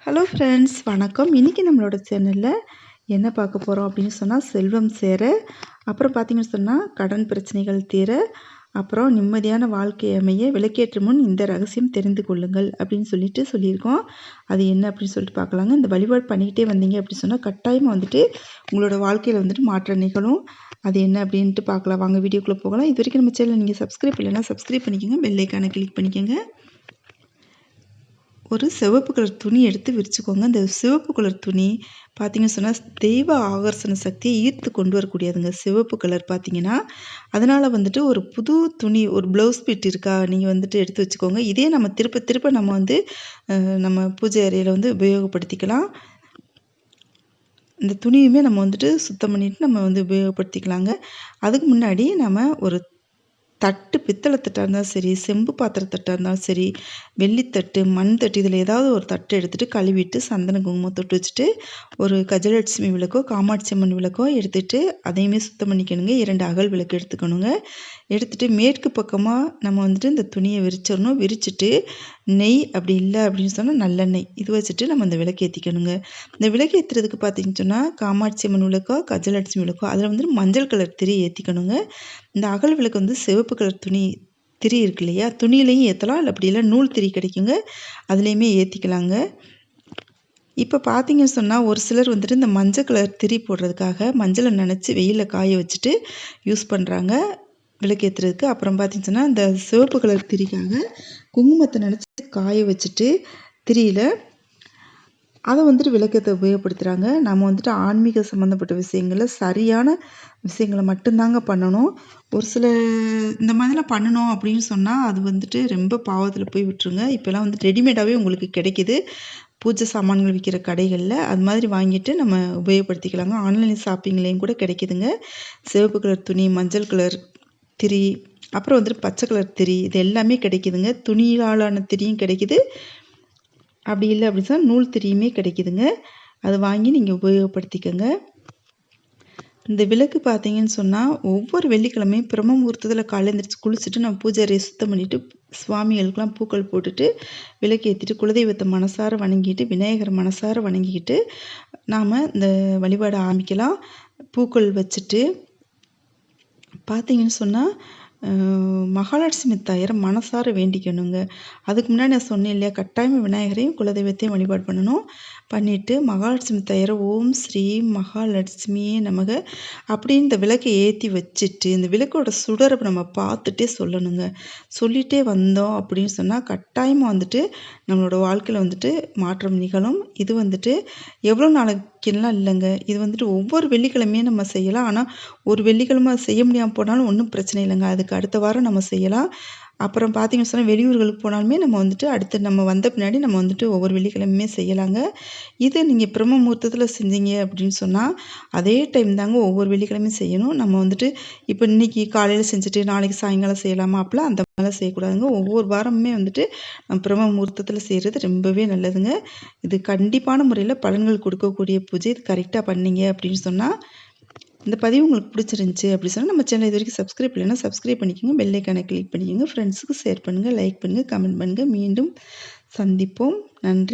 Hello friends, வணக்கம். இன்றைக்கி நம்மளோட சேனலில் என்ன பார்க்க போகிறோம் அப்படின்னு சொன்னால், செல்வம் சேர, அப்புறம் பார்த்திங்கன்னு சொன்னால் கடன் பிரச்சனைகள் தீர, அப்புறம் நிம்மதியான வாழ்க்கை அமைய விளக்கேற்றும் முன் இந்த ரகசியம் தெரிந்து கொள்ளுங்கள் அப்படின்னு சொல்லியிருக்கோம். அது என்ன அப்படின்னு சொல்லிட்டு பார்க்கலாங்க. இந்த வழிபாடு பண்ணிக்கிட்டே வந்தீங்க அப்படின்னு சொன்னால் கட்டாயமாக உங்களோட வாழ்க்கையில் மாற்றம் நிகழும். அது என்ன அப்படின்ட்டு பார்க்கலாம். வாங்க வீடியோக்குள்ளே போகலாம். இது வரைக்கும் நம்ம சேனல் நீங்கள் சப்ஸ்கிரைப் இல்லைன்னா சப்ஸ்கிரைப் பண்ணிக்கோங்க, பெல் ஐக்கானை கிளிக் பண்ணிக்கோங்க. ஒரு சிவப்பு கலர் துணி எடுத்து விரிச்சுக்கோங்க. இந்த சிவப்பு கலர் துணி பார்த்திங்கன்னு சொன்னால் தெய்வ ஆகர்ஷண சக்தியை ஈர்த்து கொண்டு வரக்கூடியதுங்க. சிவப்பு கலர் பார்த்திங்கன்னா, அதனால் ஒரு புது துணி, ஒரு ப்ளவுஸ் பிட் இருக்கா, நீங்கள் எடுத்து வச்சுக்கோங்க. இதே நம்ம திருப்ப திருப்ப நம்ம நம்ம பூஜை அறையில் உபயோகப்படுத்திக்கலாம். இந்த துணியுமே நம்ம சுத்தம் பண்ணிவிட்டு நம்ம உபயோகப்படுத்திக்கலாங்க. அதுக்கு முன்னாடி நம்ம ஒரு தட்டு, பித்தளை தட்டாக இருந்தாலும் சரி, செம்பு பாத்திர தட்டாக இருந்தாலும் சரி, வெள்ளித்தட்டு, மண் தட்டு, இதில் ஏதாவது ஒரு தட்டு எடுத்துகிட்டு கழுவிட்டு சந்தன குங்குமம் தொட்டு வச்சுட்டு ஒரு கஜலட்சுமி விளக்கோ காமாட்சி அம்மன் விளக்கோ எடுத்துகிட்டு அதையுமே சுத்தம் பண்ணிக்கணுங்க. 2 அகல் விளக்கு எடுத்துக்கணுங்க. எடுத்துகிட்டு மேற்கு பக்கமாக நம்ம இந்த துணியை விரிச்சிடணும். விரிச்சிட்டு நெய், அப்படி இல்லை அப்படின்னு சொன்னால் நல்லெண்ணெய், இது வச்சுட்டு நம்ம இந்த விளக்கு ஏற்றிக்கணுங்க. இந்த விளக்கு ஏற்றுறதுக்கு பார்த்திங்கன்னு சொன்னால் காமாட்சி அம்மன் விளக்கோ கஜலட்சுமி விளக்கோ அதில் மஞ்சள் கலர் திரி ஏற்றிக்கணுங்க. இந்த அகல் விளக்கு சிவப்பு கலர் திரி இருக்கு இல்லையா, துணியிலையும் ஏற்றலாம், இல்லை அப்படி இல்லை நூல் திரி கிடைக்குங்க, அதுலேயுமே ஏற்றிக்கலாங்க. இப்போ பார்த்தீங்கன்னு சொன்னால் ஒரு சிலர் இந்த மஞ்சள் கலர் திரி போடுறதுக்காக மஞ்சளை நனைச்சி வெயிலில் காய வச்சுட்டு யூஸ் பண்ணுறாங்க விளக்கேற்றுறதுக்கு. அப்புறம் பார்த்திங்கன்னா இந்த சிவப்பு கலர் திரிக்காக குங்குமத்தை நனைச்சி காய வச்சுட்டு திரியில் அதை விளக்கத்தை உபயோகப்படுத்துகிறாங்க. நம்ம ஆன்மீக சம்மந்தப்பட்ட விஷயங்களில் சரியான விஷயங்களை மட்டும்தாங்க பண்ணணும். ஒரு சில இந்த மாதிரிலாம் பண்ணணும் அப்படின்னு சொன்னால் அது ரொம்ப பாவத்தில் போய் விட்டுருங்க. இப்போலாம் ரெடிமேடாகவே உங்களுக்கு கிடைக்கிது பூஜை சாமான்கள் விற்கிற கடைகளில். அது மாதிரி வாங்கிட்டு நம்ம உபயோகப்படுத்திக்கலாங்க. ஆன்லைன் ஷாப்பிங்லேயும் கூட கிடைக்கிதுங்க. சிவப்பு கலர் துணி, மஞ்சள் கலர் திரி, அப்புறம் பச்சை கலர் திரி, இது எல்லாமே கிடைக்கிதுங்க. துணியாலான திரியும் கிடைக்கிது, அப்படி இல்லை அப்படின்னு சொன்னால் நூல் திரியுமே கிடைக்கிதுங்க. அதை வாங்கி நீங்கள் உபயோகப்படுத்திக்கோங்க. இந்த விளக்கு பார்த்தீங்கன்னு சொன்னால் ஒவ்வொரு வெள்ளிக்கிழமையும் பிரம்ம முகூர்த்தத்தில் காலையில் எழுந்திரிச்சு குளிச்சுட்டு நம்ம பூஜை அறையை சுத்தம் பண்ணிவிட்டு சுவாமிகளுக்கெல்லாம் பூக்கள் போட்டுட்டு விளக்கு ஏற்றிட்டு குலதெய்வத்தை மனசார வணங்கிட்டு விநாயகரை மனசார வணங்கிக்கிட்டு நாம் இந்த வழிபாடை ஆரம்பிக்கலாம். பூக்கள் வச்சுட்டு பார்த்தீங்கன்னு சொன்னால் மகாலட்சுமி தாயாரை மனசார வேண்டிக்கணுங்க. அதுக்கு முன்னாடி நான் சொன்னேன் இல்லையா, கட்டாயமாக விநாயகரையும் குலதெய்வத்தையும் வழிபாடு பண்ணணும். பண்ணிவிட்டு மகாலட்சுமி தாயாரை ஓம் ஸ்ரீ மகாலட்சுமியே நமக அப்படின்னு இந்த விளக்கை ஏற்றி வச்சுட்டு இந்த விளக்கோட சுடரை நம்ம பார்த்துட்டே சொல்லணுங்க. சொல்லிகிட்டே வந்தோம் அப்படின்னு சொன்னால் கட்டாயமாக நம்மளோட வாழ்க்கையில் மாற்றம் நிகழும். இது எவ்வளோ நாளைக்குலாம் இல்லைங்க. இது ஒவ்வொரு வெள்ளிக்கிழமையும் நம்ம செய்யலாம். ஆனால் ஒரு வெள்ளிக்கிழமை செய்ய முடியாமல் போனாலும் ஒன்றும் பிரச்சனை இல்லைங்க. அதுக்கு அடுத்த வாரம் நம்ம செய்யலாம். அப்புறம் பார்த்தீங்கன்னு சொன்னால் வெளியூர்களுக்கு போனாலுமே நம்ம அடுத்து நம்ம வந்த பின்னாடி நம்ம ஒவ்வொரு வெள்ளிக்கிழமையுமே செய்யலாங்க. இது நீங்கள் பிரம்ம முகூர்த்தத்தில் செஞ்சீங்க அப்படின்னு சொன்னால் அதே டைம் தாங்க ஒவ்வொரு வெள்ளிக்கிழமையும் செய்யணும். நம்ம இப்போ இன்றைக்கி காலையில் செஞ்சுட்டு நாளைக்கு சாயங்காலம் செய்யலாமா, அப்படிலாம் அந்த மாதிரிலாம் செய்யக்கூடாதுங்க. ஒவ்வொரு வாரமுமே நம்ம பிரம்ம முகூர்த்தத்தில் செய்கிறது ரொம்பவே நல்லதுங்க. இது கண்டிப்பான முறையில் பலன்கள் கொடுக்கக்கூடிய பூஜை. இது கரெக்டாக பண்ணீங்க அப்படின்னு சொன்னால் இந்த பதிவு உங்களுக்கு பிடிச்சிருந்துச்சி அப்படி சொன்னால் நம்ம சேனல் இது வரைக்கும் சப்ஸ்கிரைப் இல்லைன்னா சப்ஸ்கிரைப் பண்ணிக்கோங்க, பெல் ஐக்கானை கிளிக் பண்ணிக்கோங்க, ஃப்ரெண்ட்ஸுக்கு ஷேர் பண்ணுங்கள், லைக் பண்ணுங்கள், கமெண்ட் பண்ணுங்கள். மீண்டும் சந்திப்போம். நன்றி.